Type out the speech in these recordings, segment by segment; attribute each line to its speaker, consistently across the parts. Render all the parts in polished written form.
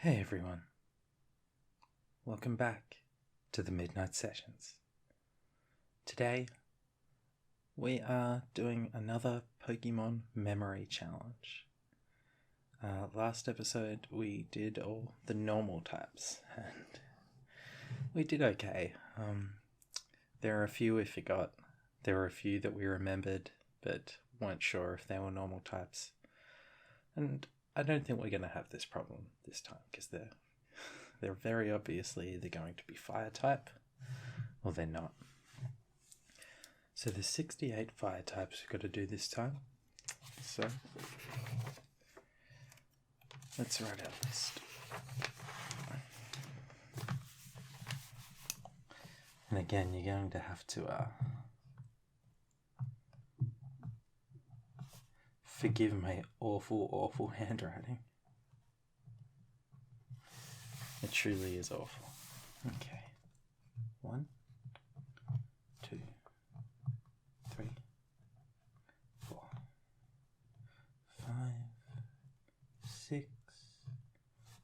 Speaker 1: Hey everyone, welcome back to the Midnight Sessions. Today we are doing another Pokemon Memory Challenge. Last episode we did all the normal types and we did okay. There are a few we forgot, there were a few that we remembered but weren't sure if they were normal types, and I don't think we're going to have this problem this time because they're very obviously either going to be fire type or they're not. So there's 68 fire types we've got to do this time. So let's write our list. And again, you're going to have to forgive my awful handwriting. It truly is awful. Okay. 1, 2, 3, 4, 5, 6,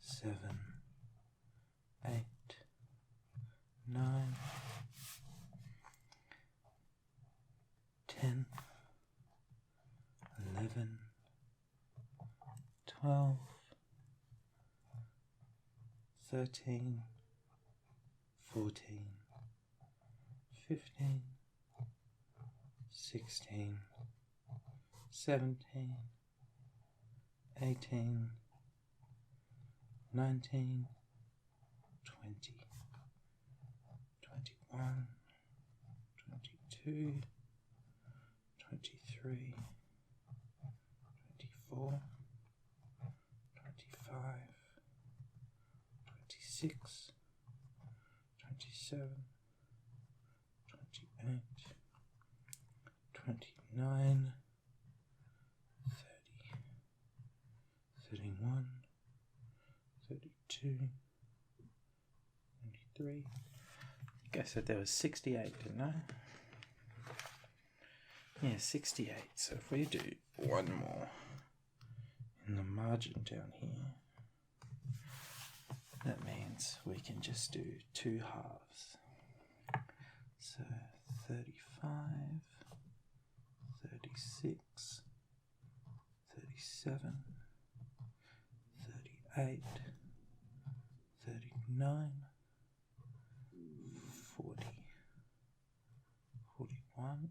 Speaker 1: 7, 8, 9, 10, 11, 12, 13, 14, 15, 16, 17, 18, 19, 20, 21, 22, 23, 24, 25, 26, 27, 28, 29, 30, 31, 32, 33. I think I said there was 68, didn't I? Yeah, 68. So if we do one more in the margin down here, that means we can just do 2 halves. So 35, 36, 37, 38, 39, 40, 41,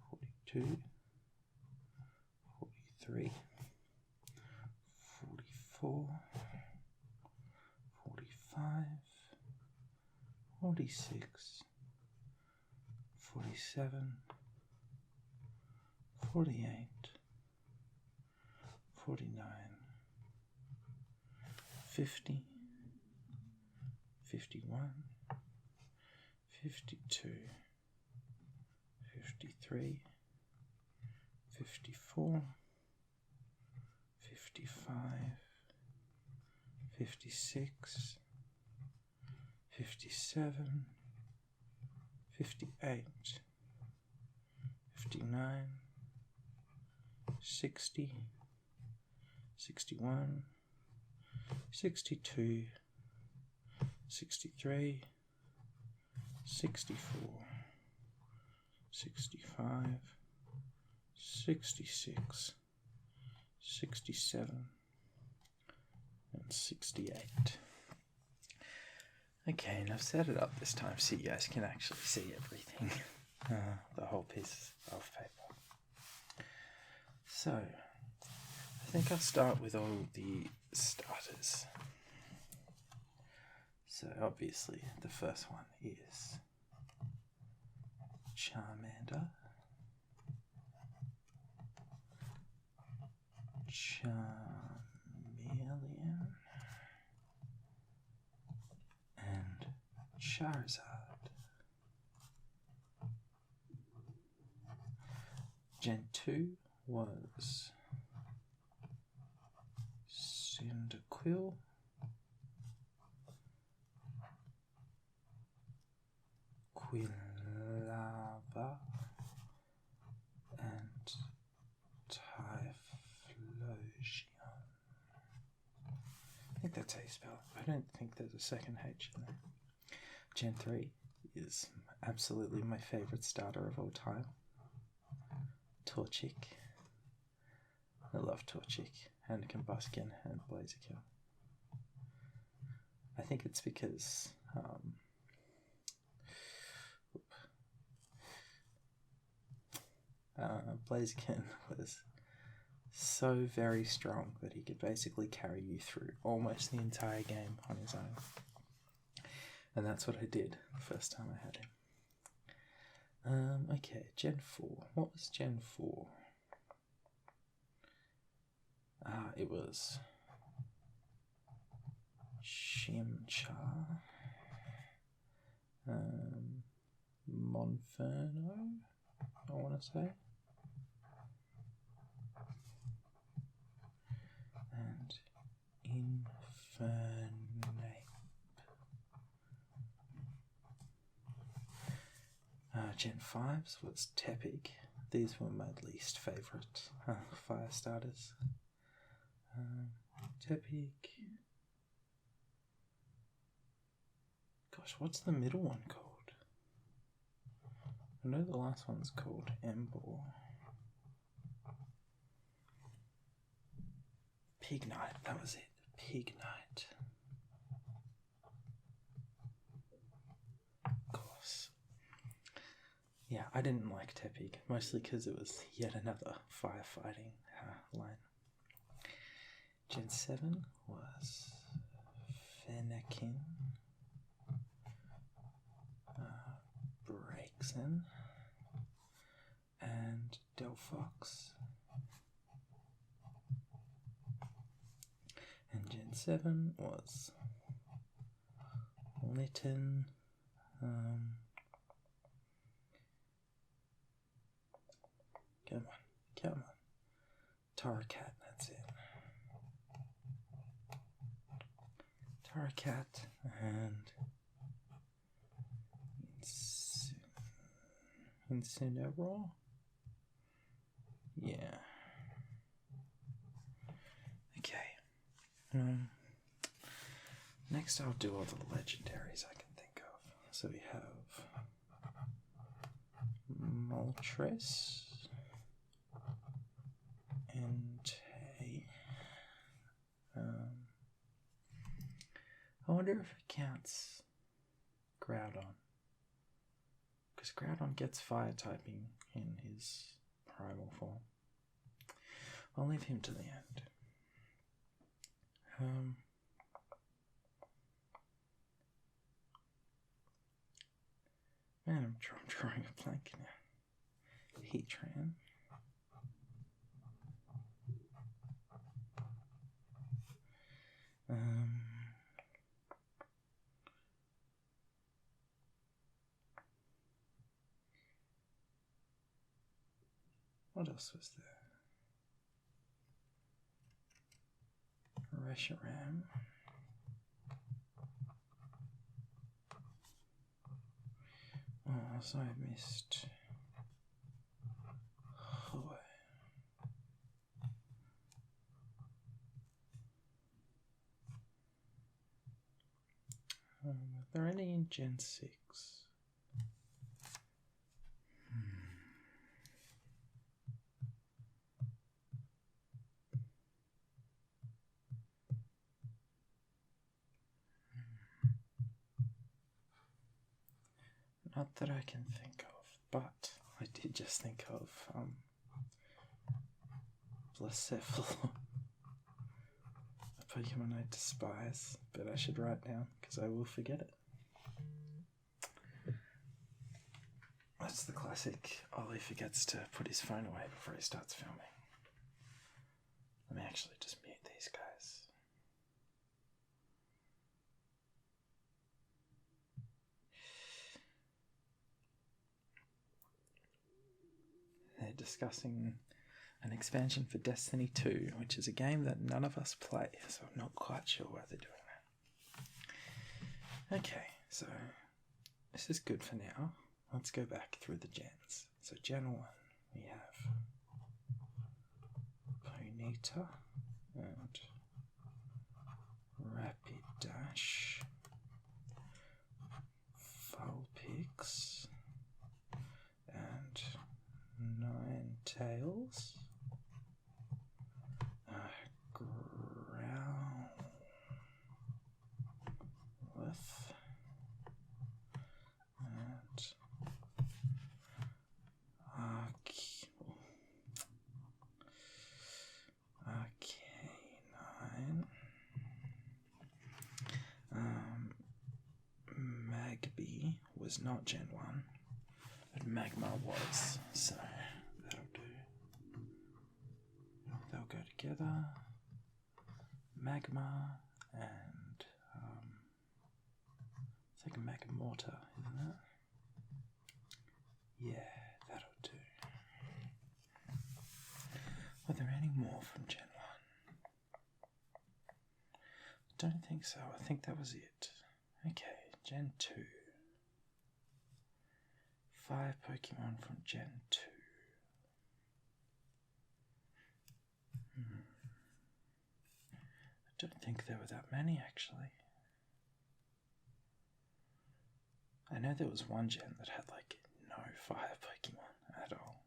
Speaker 1: 42, 43, 44, 45, 46, 47, 48, 49, 50, 51, 52, 53, 54, 55, 56, 57, 58, 59, 60, 61, 62, 63, 64, 65, 66, 67, and 68. Okay, and I've set it up this time so you guys can actually see everything, the whole piece of paper. So, I think I'll start with all the starters. So obviously the first one is Charmander, Charmeleon, and Charizard. Gen 2 was Cyndaquil, Quilava, and Typhlosion. think that's how you spell it. I don't think there's a second H in there. Gen 3 is absolutely my favourite starter of all time. Torchic. I love Torchic and Combustion and Blaziken. I think it's because Blaziken was so very strong that he could basically carry you through almost the entire game on his own. And that's what I did the first time I had him. Okay, Gen 4. What was Gen 4? It was Shimcha, Monferno, I want to say, and Infernape. Gen 5s was Tepig. These were my least favourite fire starters. Tepig. Gosh, what's the middle one called? I know the last one's called Embor. Pignite, that was it. Pignite. Of course. Yeah, I didn't like Tepig, mostly because it was yet another firefighting line. Gen 7 was Fennekin, Braixen, and Delphox. And Gen 7 was Litten, come on, Torracat, that's it. Torracat and Incineroar? Yeah. Okay. Next I'll do all the legendaries I can think of. So we have Moltres, Entei. I wonder if it counts Groudon. Because Groudon gets fire typing in his primal form. I'll leave him to the end. Man, I'm drawing a blank now. Heatran. What else was there? Reshiram. Oh, so I missed. Are there any in Gen 6? Not that I can think of, but I did just think of Blacephalon, a Pokemon I despise, but I should write down because I will forget it. That's the classic Ollie forgets to put his phone away before he starts filming. Let me actually just mute these guys. They're discussing an expansion for Destiny 2, which is a game that none of us play, so I'm not quite sure why they're doing that. Okay, so this is good for now. Let's go back through the gens. So Gen 1, we have Ponyta and was not Gen 1, but Magma was, so that'll do. They'll go together. Magma and it's like a Magmortar, isn't it? Yeah, that'll do. Are there any more from Gen 1? I don't think so. I think that was it. Okay, Gen 2. 5 Pokemon from Gen 2. I don't think there were that many, actually. I know there was one gen that had, like, no fire Pokemon at all.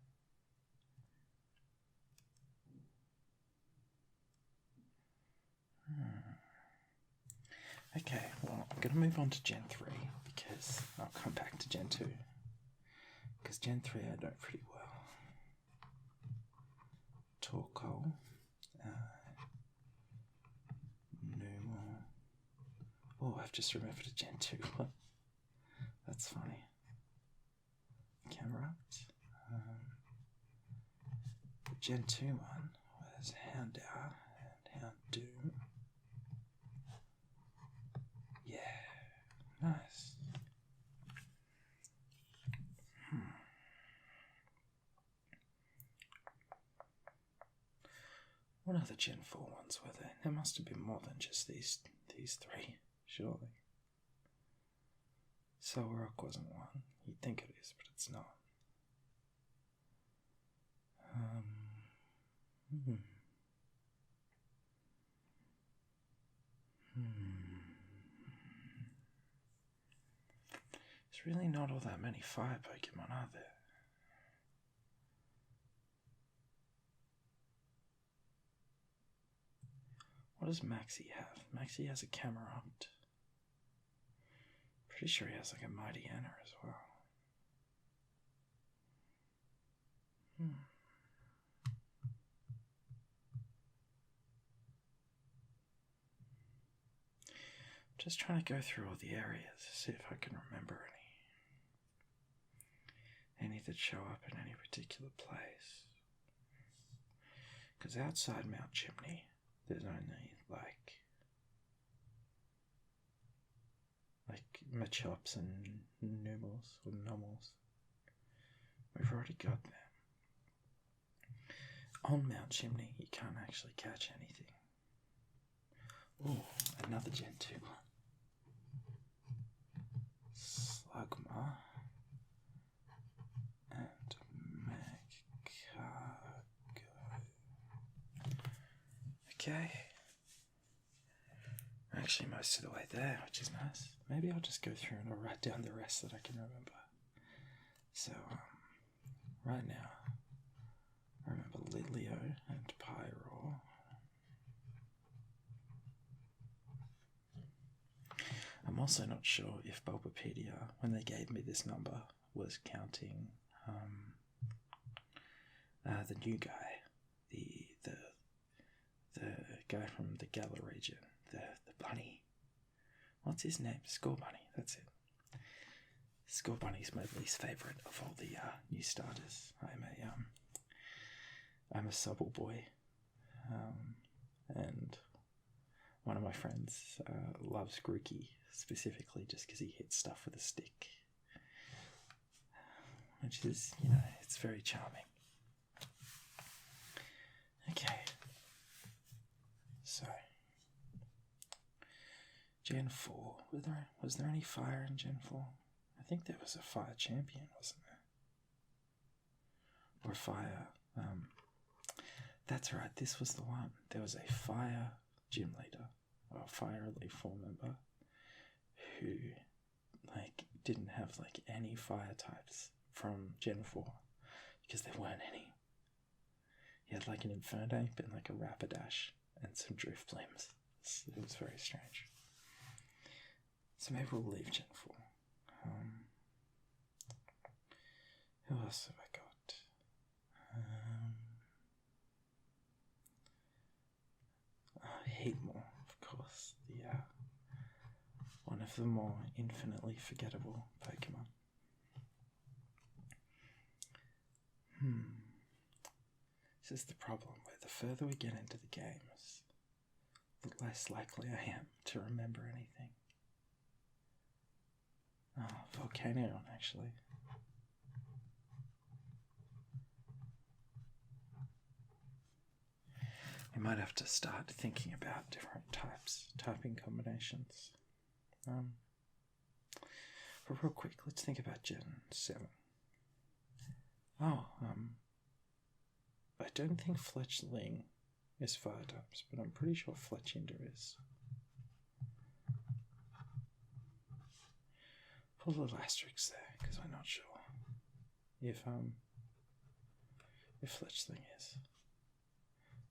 Speaker 1: Okay, well, I'm going to move on to Gen 3, because I'll come back to Gen 2. Because Gen 3 I know pretty well. Torkoal. Numel. Oh, I've just remembered a Gen 2 one. That's funny. Camerupt. The Gen 2 one was Houndour and Houndoom. Yeah, nice. What other Gen 4 ones were there? There must have been more than just these three, surely. Solrock wasn't one. You'd think it is, but it's not. There's really not all that many fire Pokemon, are there? What does Maxie have? Maxie has a Camerupt. Pretty sure he has like a Mighty Anna as well. Just trying to go through all the areas to see if I can remember any that show up in any particular place. Because outside Mount Chimney, there's only like Machops and Numels or Nomels. We've already got them. On Mount Chimney, you can't actually catch anything. Oh, another Gen 2 one. Slugma and Magcargo. Okay. We're actually most of the way there, which is nice. Maybe I'll just go through and I'll write down the rest that I can remember. So, right now, I remember Litleo and Pyroar. I'm also not sure if Bulbapedia, when they gave me this number, was counting the new guy, the guy from the Galar region, the bunny. What's his name? Scorbunny, that's it. Scorbunny's my least favourite of all the new starters. I'm a Sobble boy, and one of my friends loves Grookey, specifically just because he hits stuff with a stick, which is, it's very charming. Okay, so Gen 4, was there any fire in Gen 4? I think there was a fire champion, wasn't there? Or fire, that's right, this was the one. There was a fire gym leader, or a fire elite 4 member, who, didn't have, any fire types from Gen 4, because there weren't any. He had, an Infernape and, a Rapidash, and some Drifblems. It was very strange. So maybe we'll leave Gen 4. Who else have I got? Heatmore, of course, one of the more infinitely forgettable Pokemon. This is the problem, where the further we get into the games, the less likely I am to remember anything. Oh, volcano, actually. We might have to start thinking about different typing combinations. But real quick, let's think about Gen 7. I don't think fletchling is fire types, but I'm pretty sure fletchinder is. Put a little asterisk there, because I'm not sure if fletchling is.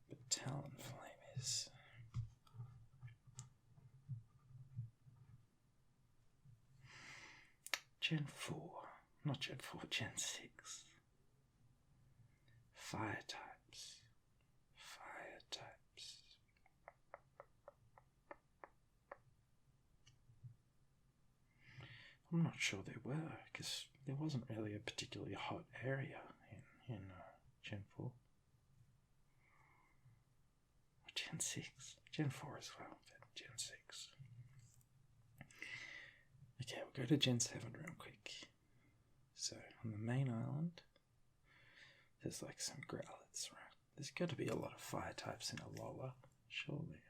Speaker 1: But talonflame is. Gen 4, not Gen 4, Gen 6. Fire types. I'm not sure they were, because there wasn't really a particularly hot area in Gen 4. Or Gen 6. Gen 4 as well, but Gen 6. Okay, we'll go to Gen 7 real quick. So, on the main island, there's like some growlers, right? There's got to be a lot of fire types in Alola, surely.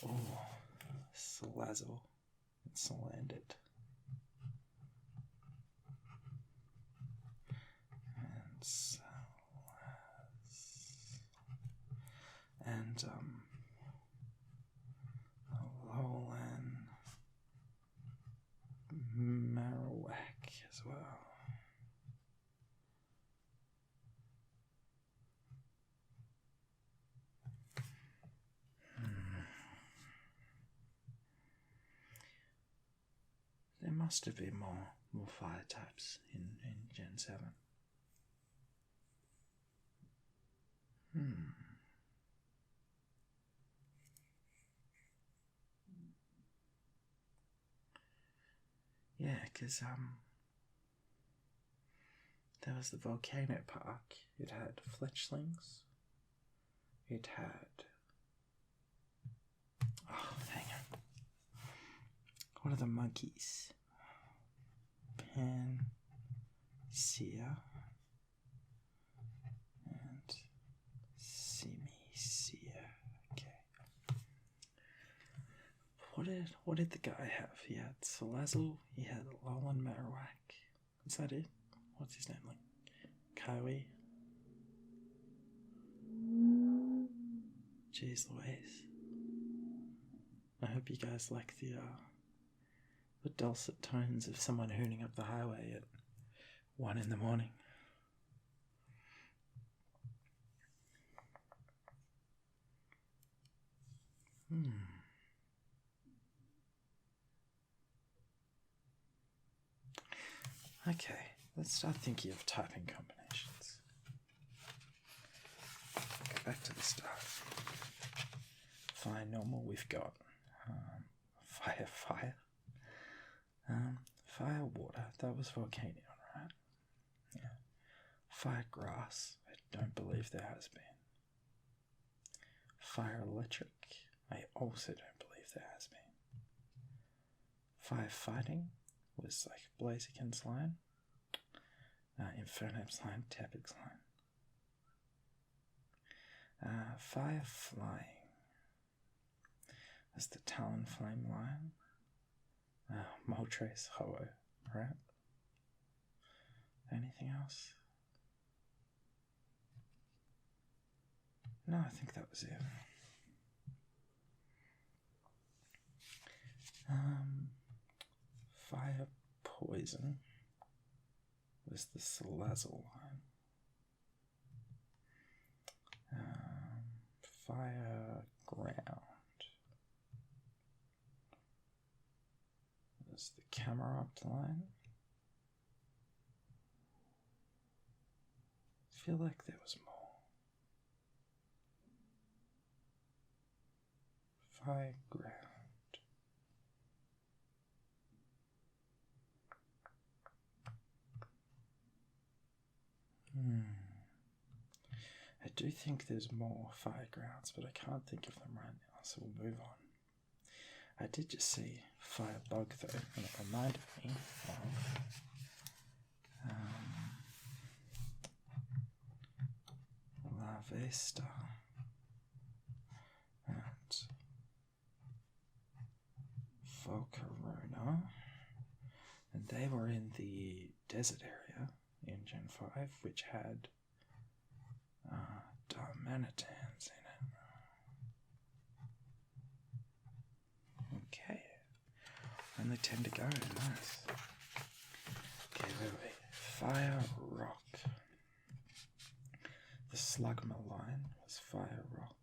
Speaker 1: Oh, Salazzle and Salandit. And and Alolan Marowak as well. There must have been more fire types in Gen 7. Yeah, because there was the volcano park. It had fletchlings. It had... Oh, hang on. What are the monkeys? Pansear and Simisear. Okay. What did the guy have? He had Salazzle, he had Alolan Marowak. Is that it? What's his name like? Kiwi? Jeez Louise. I hope you guys like the dulcet tones of someone hooning up the highway at 1 in the morning. Okay, let's start thinking of typing combinations. Go back to the start. Fire normal, we've got fire. Fire water, that was Volcanion, right? Yeah. Fire grass, I don't believe there has been. Fire electric, I also don't believe there has been. Fire fighting was like Blaziken's line. Infernap's line, Tepig's line. Fire flying. That's the Talonflame line. Moltres, Ho-Oh, right? Anything else? No, I think that was it. Fire poison was the Salazzle line. Fire ground was the Camerupt line. I feel like there was more. Fire ground. I do think there's more firegrounds, but I can't think of them right now, so we'll move on. I did just see firebug though, and it reminded me of La Vista and Volcarona, and they were in the desert area in Gen 5, which had Darmanitans in it. Okay. Only 10 to go, nice. Okay, wait. Fire Rock. The Slugma line was Fire Rock.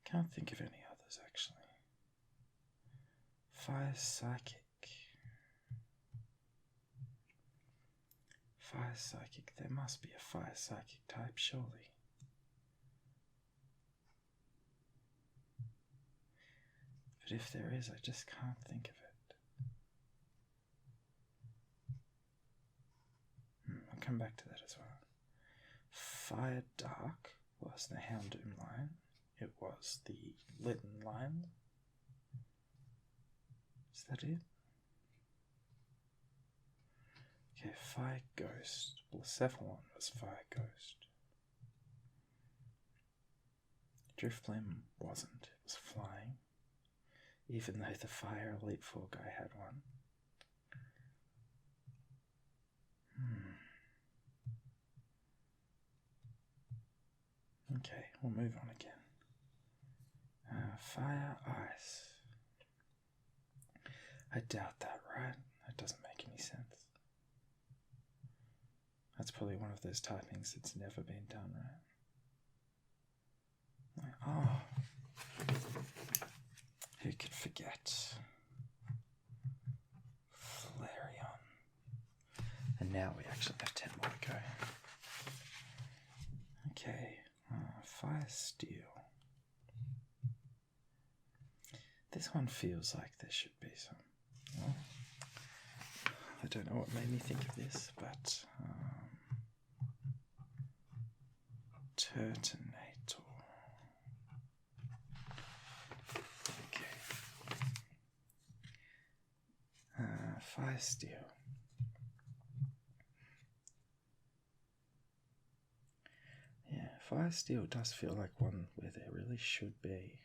Speaker 1: Can't think of any others actually. Fire Psychic. Fire Psychic. There must be a Fire Psychic type, surely. But if there is, I just can't think of it. I'll come back to that as well. Fire Dark was the Houndoom line. It was the Lytton line. Is that it? Okay, Fire Ghost. Blacephalon was Fire Ghost. Drifblim wasn't. It was flying. Even though the Fire Elite Four guy had one. Okay, we'll move on again. Fire Ice. I doubt that, right? That doesn't make any sense. That's probably one of those typings that's never been done, right? Oh. Who could forget? Flareon. And now we actually have 10 more to go. Okay. Fire Steel. This one feels like there should be some. Well, I don't know what made me think of this, but Turtonator. Okay. Fire Steel. Yeah, Fire Steel does feel like one where there really should be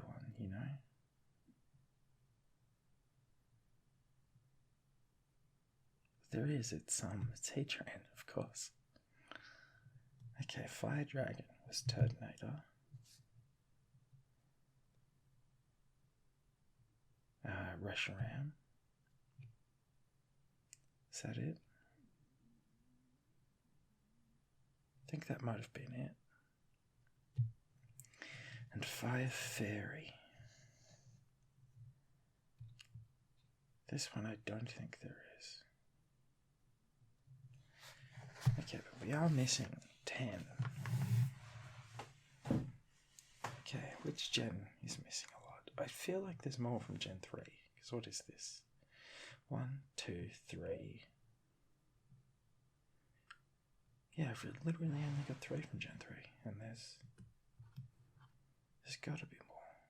Speaker 1: one, you know? There is, it's Heatran, of course. Okay, Fire Dragon was Turtonator. Reshiram. Is that it? I think that might have been it. And Fire Fairy. This one I don't think there is. Okay, but we are missing 10. Okay, which gen is missing a lot? I feel like there's more from Gen 3. Because what is this? 1, 2, 3. Yeah, I've literally only got 3 from Gen 3. And there's got to be more.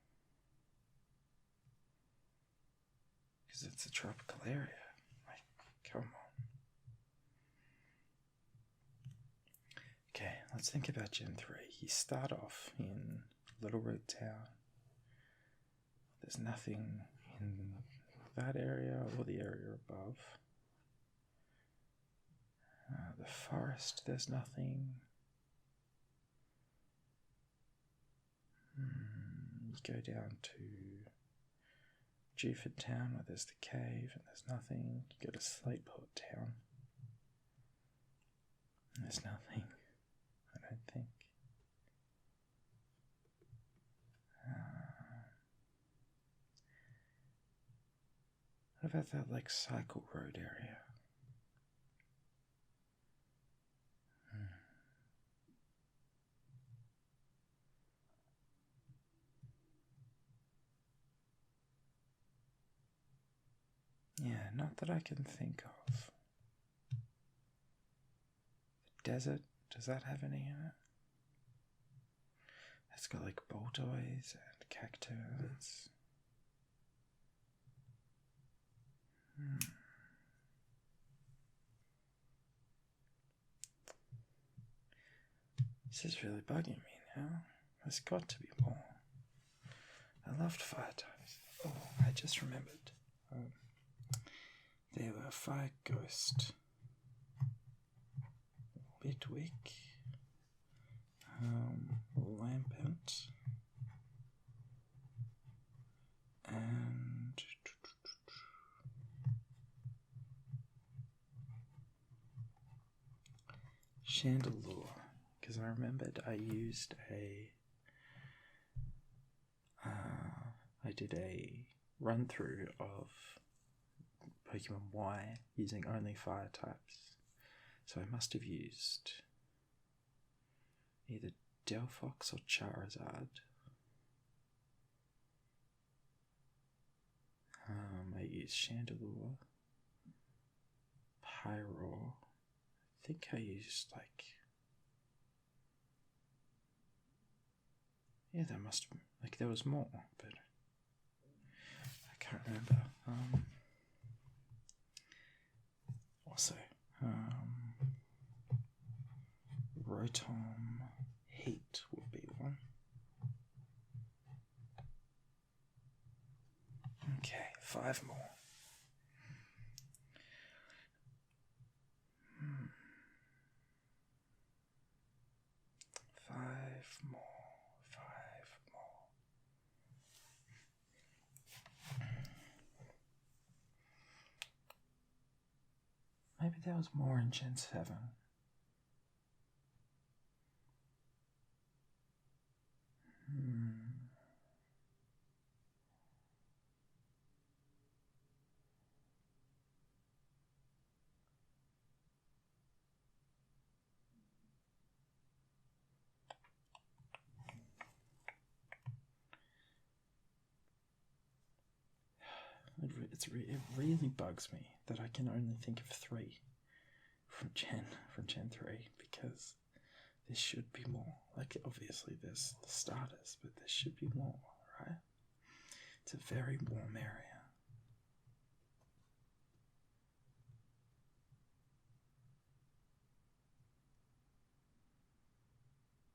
Speaker 1: Because it's a tropical area. Like, come on. Okay, let's think about Gen 3. You start off in Little Root Town. There's nothing in that area or the area above. The forest, there's nothing. You go down to Dewford Town where there's the cave and there's nothing. You go to Slateport Town. And there's nothing, I don't think. What about that like Cycle Road area? Yeah, not that I can think of. The desert, does that have any in it? It's got like boltois and cactus. This is really bugging me now. There's got to be more. I loved fire types. Oh, I just remembered. They were Fire Ghost, Bitwick, Lampent, and Chandelure, because I remembered I used I did a run through of Pokemon Y using only fire types, so I must have used either Delphox or Charizard. I used Chandelure, Pyro. I think I used there must have been, there was more, but I can't remember. Also, Rotom Heat would be one. Okay, 5 more. Five more. Maybe there was more in Gen 7. It really bugs me that I can only think of 3 from Gen 3, because there should be more. Obviously there's the starters, but there should be more, right? It's a very warm area.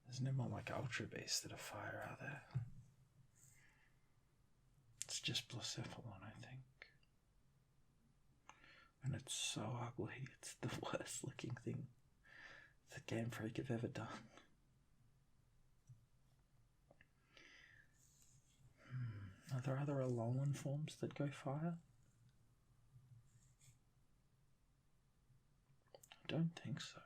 Speaker 1: There's no more Ultra Beasts that are fire out there. It's just Blacephalon, I think. And it's so ugly. It's the worst looking thing the Game Freak have ever done. Are there other Alolan forms that go fire? I don't think so.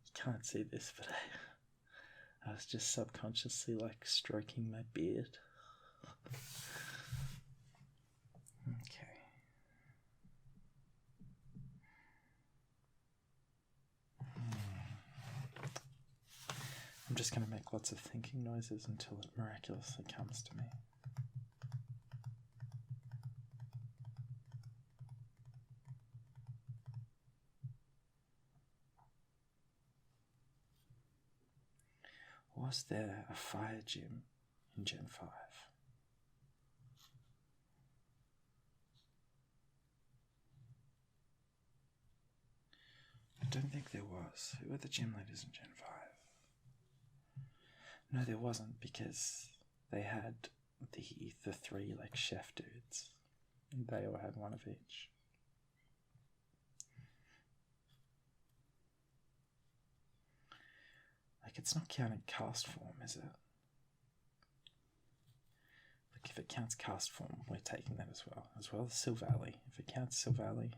Speaker 1: You can't see this, but I was just subconsciously stroking my beard. Okay. I'm just going to make lots of thinking noises until it miraculously comes to me. Was there a fire gym in Gen 5? I don't think there was. Who were the gym leaders in Gen 5? No, there wasn't, because they had the 3 chef dudes, and they all had one of each. It's not counting cast form, is it? If it counts cast form, we're taking that as well. As well as Silvally. If it counts Silvally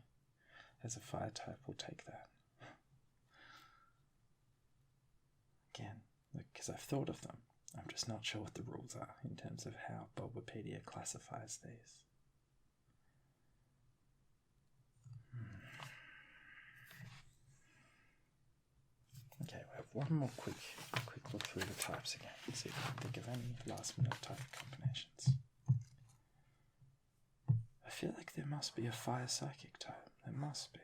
Speaker 1: as a fire type, we'll take that. Again, because I've thought of them. I'm just not sure what the rules are in terms of how Bulbapedia classifies these. one more quick look through the types again, see if I can think of any last minute type combinations. I feel like there must be a fire psychic type. There must be.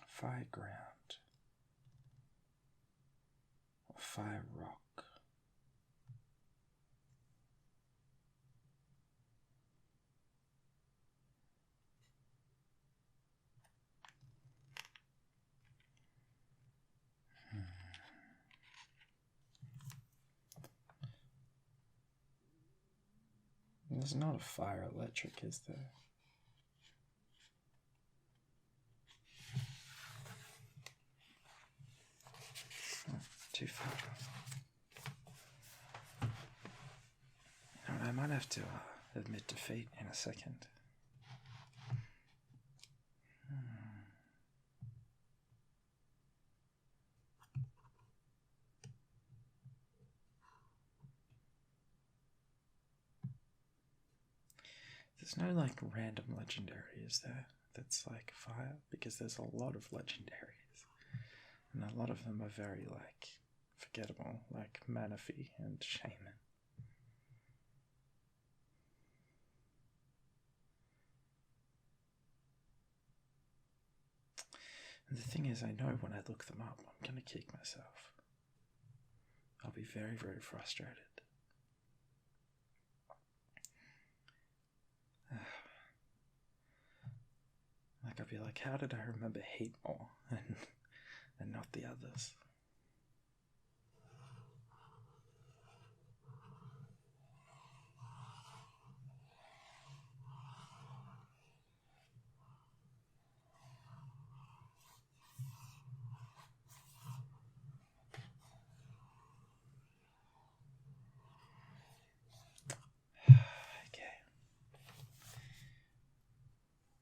Speaker 1: Fire ground. Or fire rock. There's not a fire electric, is there? Too far. You know, I might have to admit defeat in a second. There's no like random legendary, is there? That's like fire, because there's a lot of legendaries, and a lot of them are very like forgettable, like Manaphy and Shaman. And the thing is, I know when I look them up, I'm going to kick myself. I'll be very, very frustrated. Like, I'll be like, how did I remember Heat more and not the others?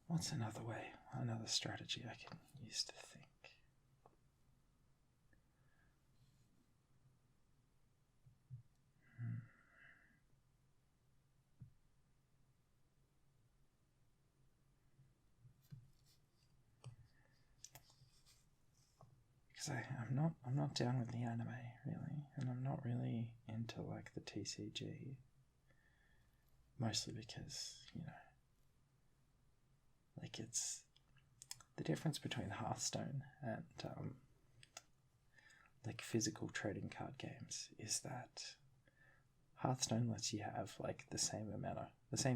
Speaker 1: What's another way, another strategy I can use to think? Because I'm not down with the anime really, and I'm not really into like the TCG. Mostly because, you know, like it's the difference between Hearthstone and like physical trading card games is that Hearthstone lets you have like the same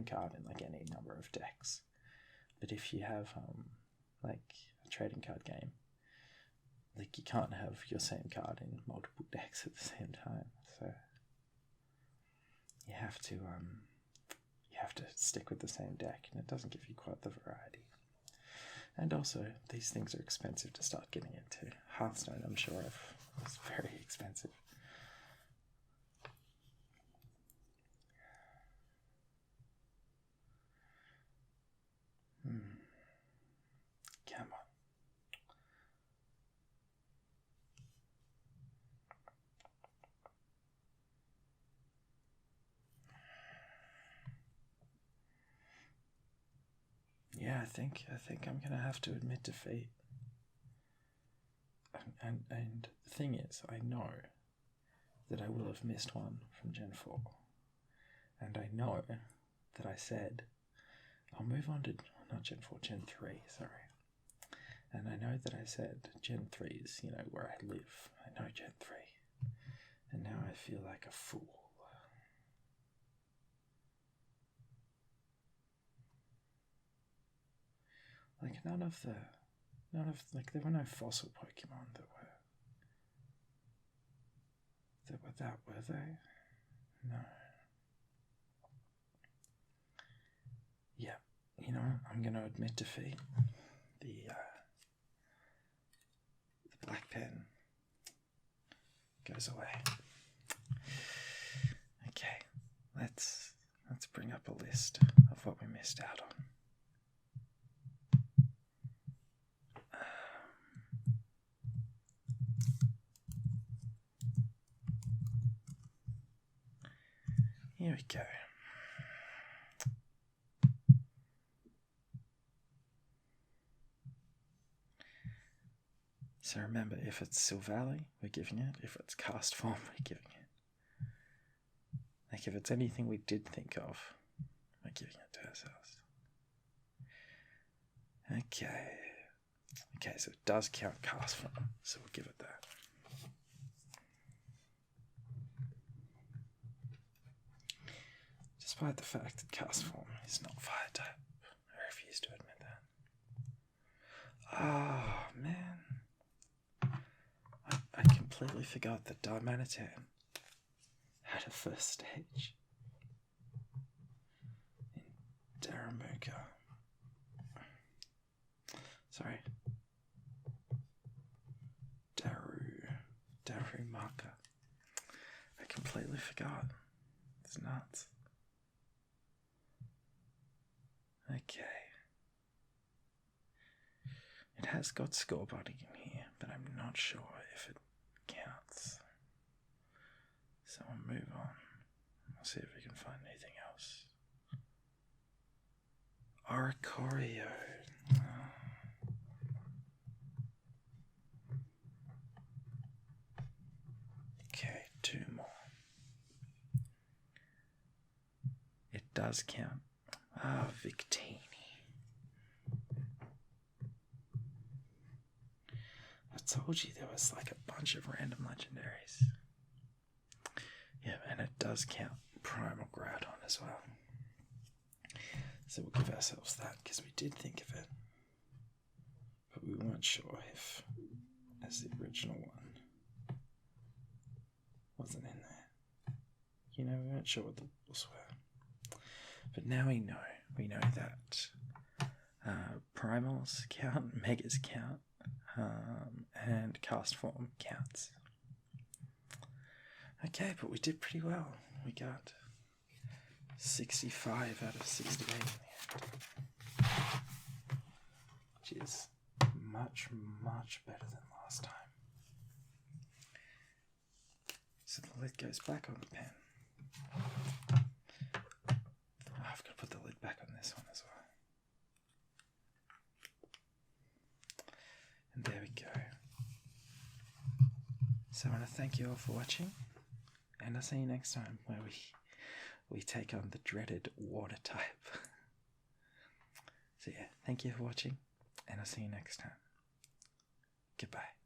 Speaker 1: card in like any number of decks, but if you have like a trading card game, like you can't have your same card in multiple decks at the same time, so you have to stick with the same deck, and it doesn't give you quite the variety. And also, these things are expensive to start getting into. Hearthstone, I'm sure is very expensive. Come on. Yeah, I think I'm gonna have to admit defeat. And the thing is, I know that I will have missed one from Gen 4. And I know that I said I'll move on to not Gen 4, Gen 3, sorry. And I know that I said Gen 3 is, you know, where I live. I know Gen 3. And now I feel like a fool. Like like there were no fossil Pokemon that were that, were they? No. Yeah, you know, I'm gonna admit defeat. The black pen goes away. Okay, let's bring up a list of what we missed out on. Here we go. So remember, if it's Silvally, we're giving it. If it's cast form, we're giving it. Like if it's anything we did think of, we're giving it to ourselves. Okay, so it does count cast form, so we'll give it that. Despite the fact that cast form is not fire type, I refuse to admit that. Oh man, I completely forgot that Darmanitan had a first stage in Darumaka. Sorry. Darumaka. I completely forgot. It's nuts. Okay. It has got scorebarding in here, but I'm not sure if it counts. So we'll move on. We'll see if we can find anything else. Oricorio. Okay, 2 more. It does count. Victini. I told you there was like a bunch of random legendaries. Yeah, and it does count Primal Groudon as well. So we'll give ourselves that because we did think of it. But we weren't sure if, as the original one, wasn't in there. You know, we weren't sure what the rules were. But now we know. We know that primals count, megas count, and cast form counts. Okay, but we did pretty well. We got 65 out of 68 in the end, which is much, much better than last time. So the lid goes back on the pen. I've got to put the lid back on this one as well. And there we go. So I want to thank you all for watching, and I'll see you next time where we take on the dreaded water type. So yeah, thank you for watching, and I'll see you next time. Goodbye.